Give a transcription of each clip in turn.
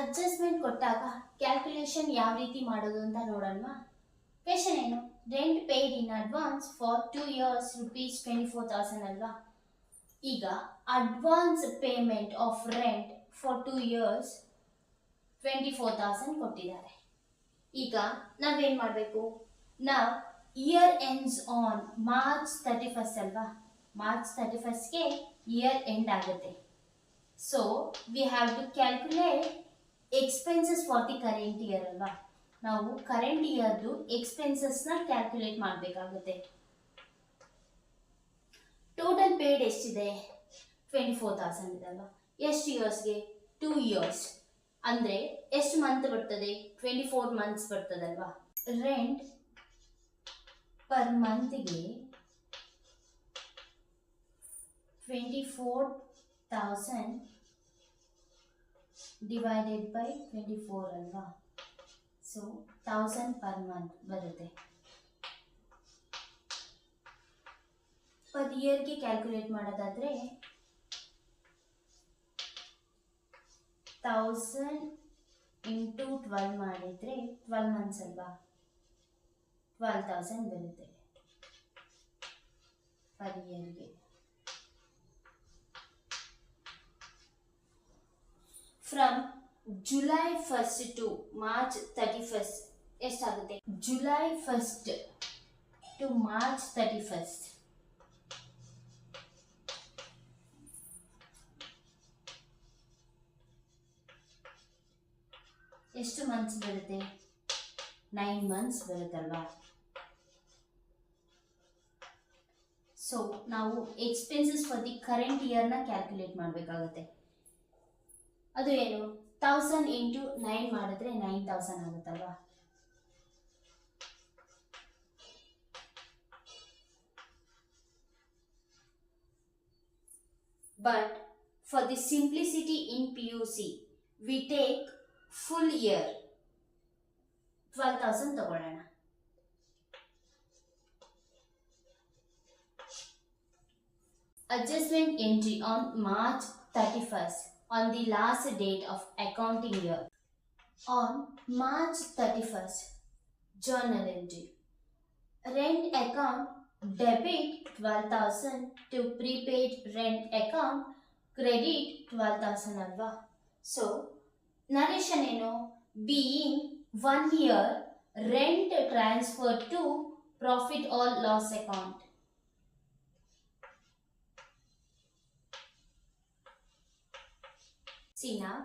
Adjustment ಕೊಟ್ಟಾಗ calculation ಯಾವ ರೀತಿ ಮಾಡೋದು ಅಂತ ನೋಡೋಣ. ಕ್ವೆಶನ್ ಏನು? Rent paid in advance for 2 years ₹24,000 ಅಲ್ವಾ. ಈಗ advance payment of rent for 2 years 24,000 ಕೊಟ್ಟಿದ್ದಾರೆ. ಈಗ ನಾವೇನ್ ಮಾಡಬೇಕು? ನಾವು ಇಯರ್ ಎಂಡ್ಸ್ ಆನ್ ಮಾರ್ಚ್ 31 ಅಲ್ವಾ. ಮಾರ್ಚ್ 31ಗೆ ಇಯರ್ ಎಂಡ್ ಆಗುತ್ತೆ. So we have to calculate expenses for the current year ಅಲ್ವಾ. ನಾವು ಕರೆಂಟ್ ಇಯರ್ದು ಎಕ್ಸ್ಪೆನ್ಸಸ್ನ ಕ್ಯಾಲ್ಕುಲೇಟ್ ಮಾಡಬೇಕಾಗುತ್ತೆ. ಟೋಟಲ್ ಪೇಯ್ಡ್ ಎಷ್ಟಿದೆ? 24,000 ಇದೆ ಅಲ್ವಾ. ಎಷ್ಟು ಇಯರ್ಸ್ಗೆ? 2 years. ಅಂದರೆ ಎಷ್ಟು ಮಂತ್ ಬರ್ತದೆ? 24 months ಬರ್ತದಲ್ವಾ. ರೆಂಟ್ ಪರ್ ಮಂತ್ಗೆ 24,000 divided by 24 ಅಲ್ವಾ. ಸೊ 1000 ಪರ್ ಮಂತ್ ಬರುತ್ತೆ. ಪರ್ ಇಯರ್ಗೆ ಕ್ಯಾಲ್ಕುಲೇಟ್ ಮಾಡೋದಾದ್ರೆ 1000 into 12 ಮಾಡಿದ್ರೆ 12 months ಅಲ್ವಾ. 12,000 ಬರುತ್ತೆ ಪರ್ ಇಯರ್ಗೆ. From July 1st to March 31st ಎಷ್ಟಾಗುತ್ತೆ? July 1st to March 31st ಎಷ್ಟು ಮಂತ್ಸ್ ಬರುತ್ತೆ? 9 months ಬರುತ್ತಲ್ವಾ. ಸೊ ನಾವು ಎಕ್ಸ್ಪೆನ್ಸಸ್ ಫಾರ್ ದಿ ಕರೆಂಟ್ ಇಯರ್ನ ಕ್ಯಾಲ್ಕುಲೇಟ್ ಮಾಡಬೇಕಾಗುತ್ತೆ. ಅದು ಏನು? 1000 into 9 ಮಾಡಿದ್ರೆ 9,000 ಆಗುತ್ತಲ್ವಾ. But for the simplicity in PUC we take full year. 12,000 ತಗೊಳ್ಳೋಣ. Adjustment entry on March 31st on the last date of accounting year. On March 31st, journal entry. Rent account debit 12,000 to prepaid rent account credit 12,000 alva. So narration ಏನು? Being 1 year rent transferred to profit or loss account. See now,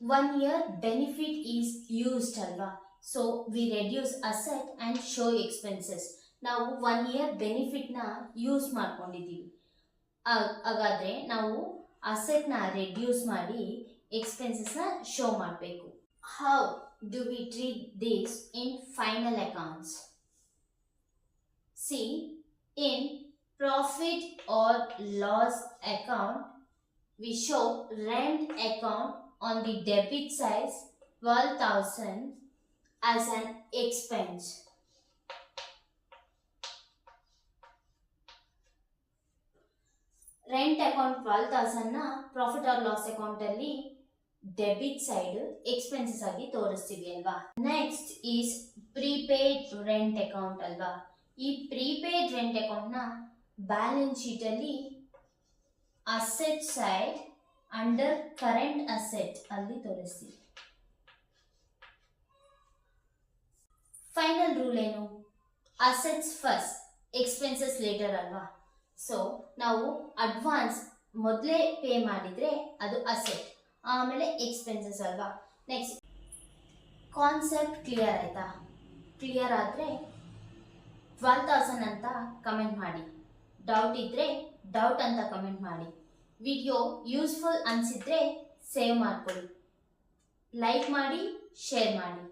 1 year benefit is used alva. So we reduce asset and show expenses. ನಾವು 1 year benefit ನ use ಮಾಡ್ಕೊಂಡಿದ್ದೀವಿ. ಹಾಗಾದ್ರೆ ನಾವು asset ನ reduce ಮಾಡಿ expenses ನ show ಮಾಡಬೇಕು. How do we treat this in final accounts? C, in profit or loss account we show rent account on the debit side 12,000 as an expense. Rent account 12,000 ನ profit or loss account ಅಲ್ಲಿ debit side expenses ಆಗಿ ತೋರಿಸ್ತೀವಿ ಅಲ್ವಾ. Next is prepaid rent account ಅಲ್ವಾ. ಈ prepaid rent account ನ balance sheet ಅಲ್ಲಿ asset side under current asset ಅಲ್ಲಿ ತೋರಿಸ್ತೀವಿ. ಫೈನಲ್ ರೂಲ್ ಏನು? ಅಸೆಟ್ಸ್ ಫಸ್ಟ್, ಎಕ್ಸ್ಪೆನ್ಸಸ್ ಲೇಟರ್ ಅಲ್ವಾ. ಸೊ ನಾವು ಅಡ್ವಾನ್ಸ್ ಮೊದಲೇ ಪೇ ಮಾಡಿದ್ರೆ ಅದು ಅಸೆಟ್, ಆಮೇಲೆ ಎಕ್ಸ್ಪೆನ್ಸಸ್ ಅಲ್ವಾ. ನೆಕ್ಸ್ಟ್ ಕಾನ್ಸೆಪ್ಟ್ ಕ್ಲಿಯರ್ ಆಯ್ತಾ? ಕ್ಲಿಯರ್ ಆದರೆ 12,000 ಅಂತ ಕಮೆಂಟ್ ಮಾಡಿ. ಡೌಟ್ ಇದ್ದರೆ ಡೌಟ್ ಅಂತ ಕಮೆಂಟ್ ಮಾಡಿ. ವಿಡಿಯೋ ಯೂಸ್ಫುಲ್ ಅನಿಸಿದ್ರೆ ಸೇವ್ ಮಾಡ್ಕೊಳ್ಳಿ, ಲೈಕ್ ಮಾಡಿ, ಶೇರ್ ಮಾಡಿ.